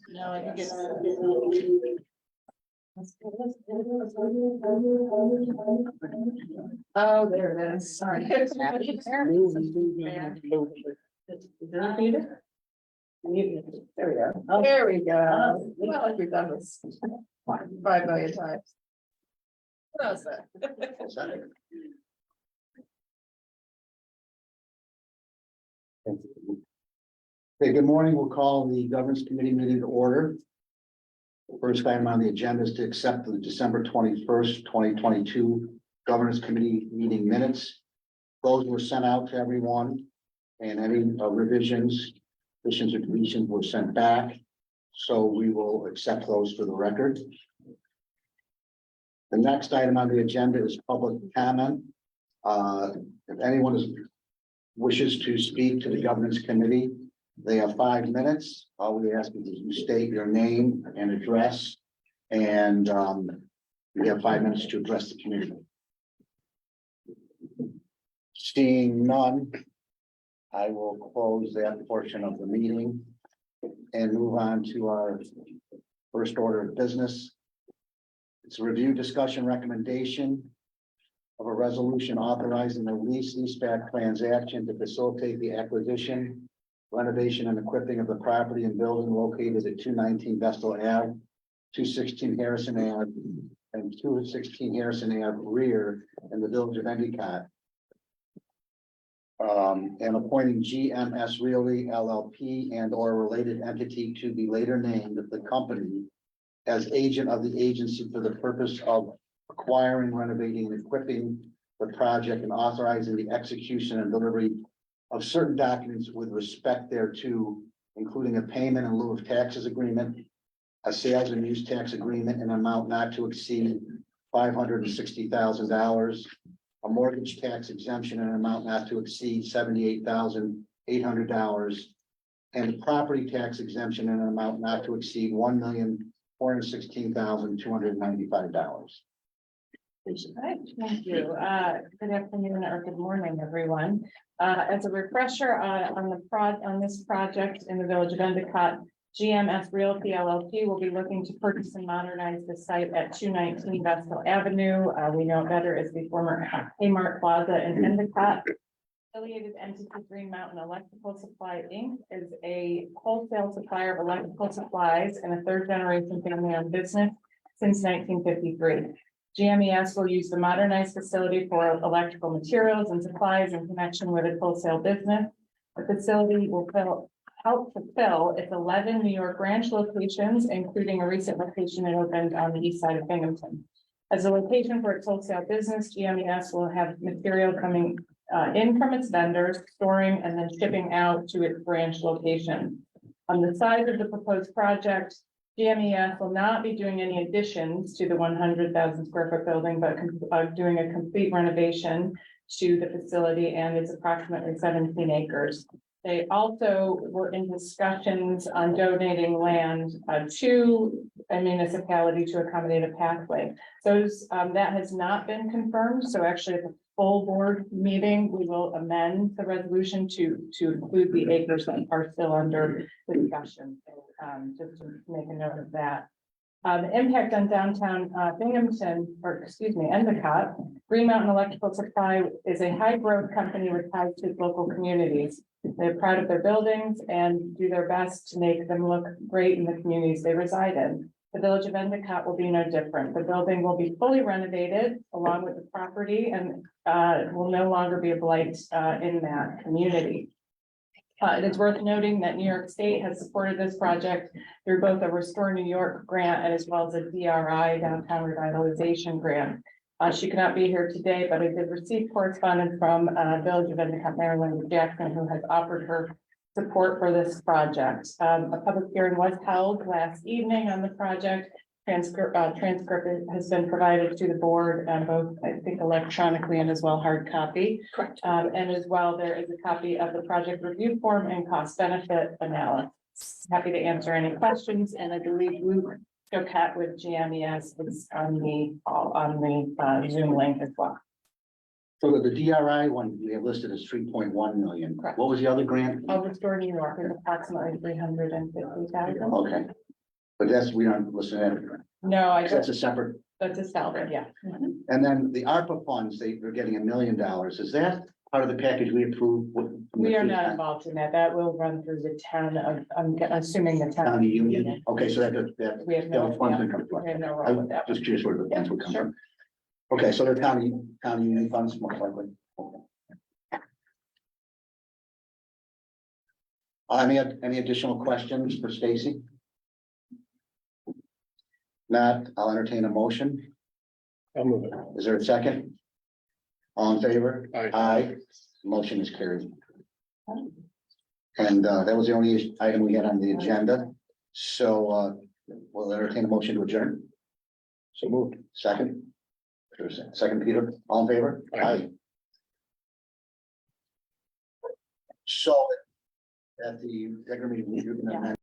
No, I think it's. Oh, there it is. Sorry. Is it muted? There we go. Oh, there we go. Well, like we've done this 5 million times. What else? Okay, good morning. We'll call the Governance Committee meeting to order. First item on the agenda is to accept the December 21st, 2022 Governance Committee meeting minutes. Those were sent out to everyone, and any revisions, additions, or deletions were sent back. So we will accept those for the record. The next item on the agenda is public comment. If anyone wishes to speak to the Governance Committee, they have 5 minutes. All we ask is that you state your name and address, and you have 5 minutes to address the community. Seeing none, I will close that portion of the meeting and move on to our first order of business. It's a review, discussion, recommendation of a resolution authorizing the leaseback transaction to facilitate the acquisition, renovation, and equipping of the property and building located at 219 Vestal Ave, 216 Harrison Ave, and 216 Harrison Ave rear in the village of Endicott. And appointing GMS Realty LLP and or related entity to be later named the company as agent of the agency for the purpose of acquiring, renovating, and equipping the project, and authorizing the execution and delivery of certain documents with respect thereto, including a payment in lieu of taxes agreement, a sales and use tax agreement in an amount not to exceed $560,000, a mortgage tax exemption in an amount not to exceed $78,800, and a property tax exemption in an amount not to exceed $1,416,295. Thank you. Good afternoon or good morning, everyone. As a refresher on this project in the village of Endicott, GMS Realty LLP will be looking to purchase and modernize the site at 219 Vestal Avenue. We know it better as the former Kmart Plaza in Endicott. Affiliated entity Green Mountain Electrical Supply Inc. is a wholesale supplier of electrical supplies and a third-generation family-owned business since 1953. GMES will use the modernized facility for electrical materials and supplies in connection with its wholesale business. The facility will help fulfill its 11 New York branch locations, including a recent location that opened on the east side of Binghamton. As a location for its wholesale business, GMES will have material coming in from its vendors, storing and then shipping out to its branch location. On the size of the proposed project, GMES will not be doing any additions to the 100,000 square foot building, but doing a complete renovation to the facility, and it's approximately 17 acres. They also were in discussions on donating land to a municipality to accommodate a pathway. That has not been confirmed. So actually at the full board meeting, we will amend the resolution to include the acres that are still under discussion. Just to make a note of that. The impact on downtown Binghamton, or excuse me, Endicott, Green Mountain Electrical Supply is a high growth company with ties to local communities. They're proud of their buildings and do their best to make them look great in the communities they reside in. The village of Endicott will be no different. The building will be fully renovated along with the property and will no longer be a blight in that community. It is worth noting that New York State has supported this project through both a Restore New York grant and as well as a DRI, Downtown Revitalization grant. She could not be here today, but I did receive correspondence from Village of Endicott, Maryland, Jackson, who has offered her support for this project. A public hearing was held last evening on the project. Transcript has been provided to the board, both I think electronically and as well hard copy. Correct. And as well, there is a copy of the project review form and cost benefit analysis. Happy to answer any questions, and I believe Luke Joe Cat with GMES is on the Zoom link as well. So the DRI one, we have listed as 3.1 million. Correct. What was the other grant? I'll restore New York is approximately 350,000. Okay. But that's, we aren't listing that. No, I That's just, a separate, that's a salary, yeah. Mhm. and then the ARPA funds, they're getting $1 million. Is that part of the package we approved? We are not involved in that. That will run through the town of, I'm assuming the town. County union? Okay, so that. We have no, funds yeah, can come from. we have no I role with was that. just curious where the funds would come Sure. from. Okay, so they're county union funds most likely. Okay. Any additional questions for Stacy? Not, I'll entertain a motion. I'll move it. Is there a second? All in favor? Aye. Aye. Motion is carried. And that was the only item we had on the agenda. So we'll entertain a motion to adjourn. So moved. Second? Second, Peter, all in favor? Aye. So at the regular meeting, you're gonna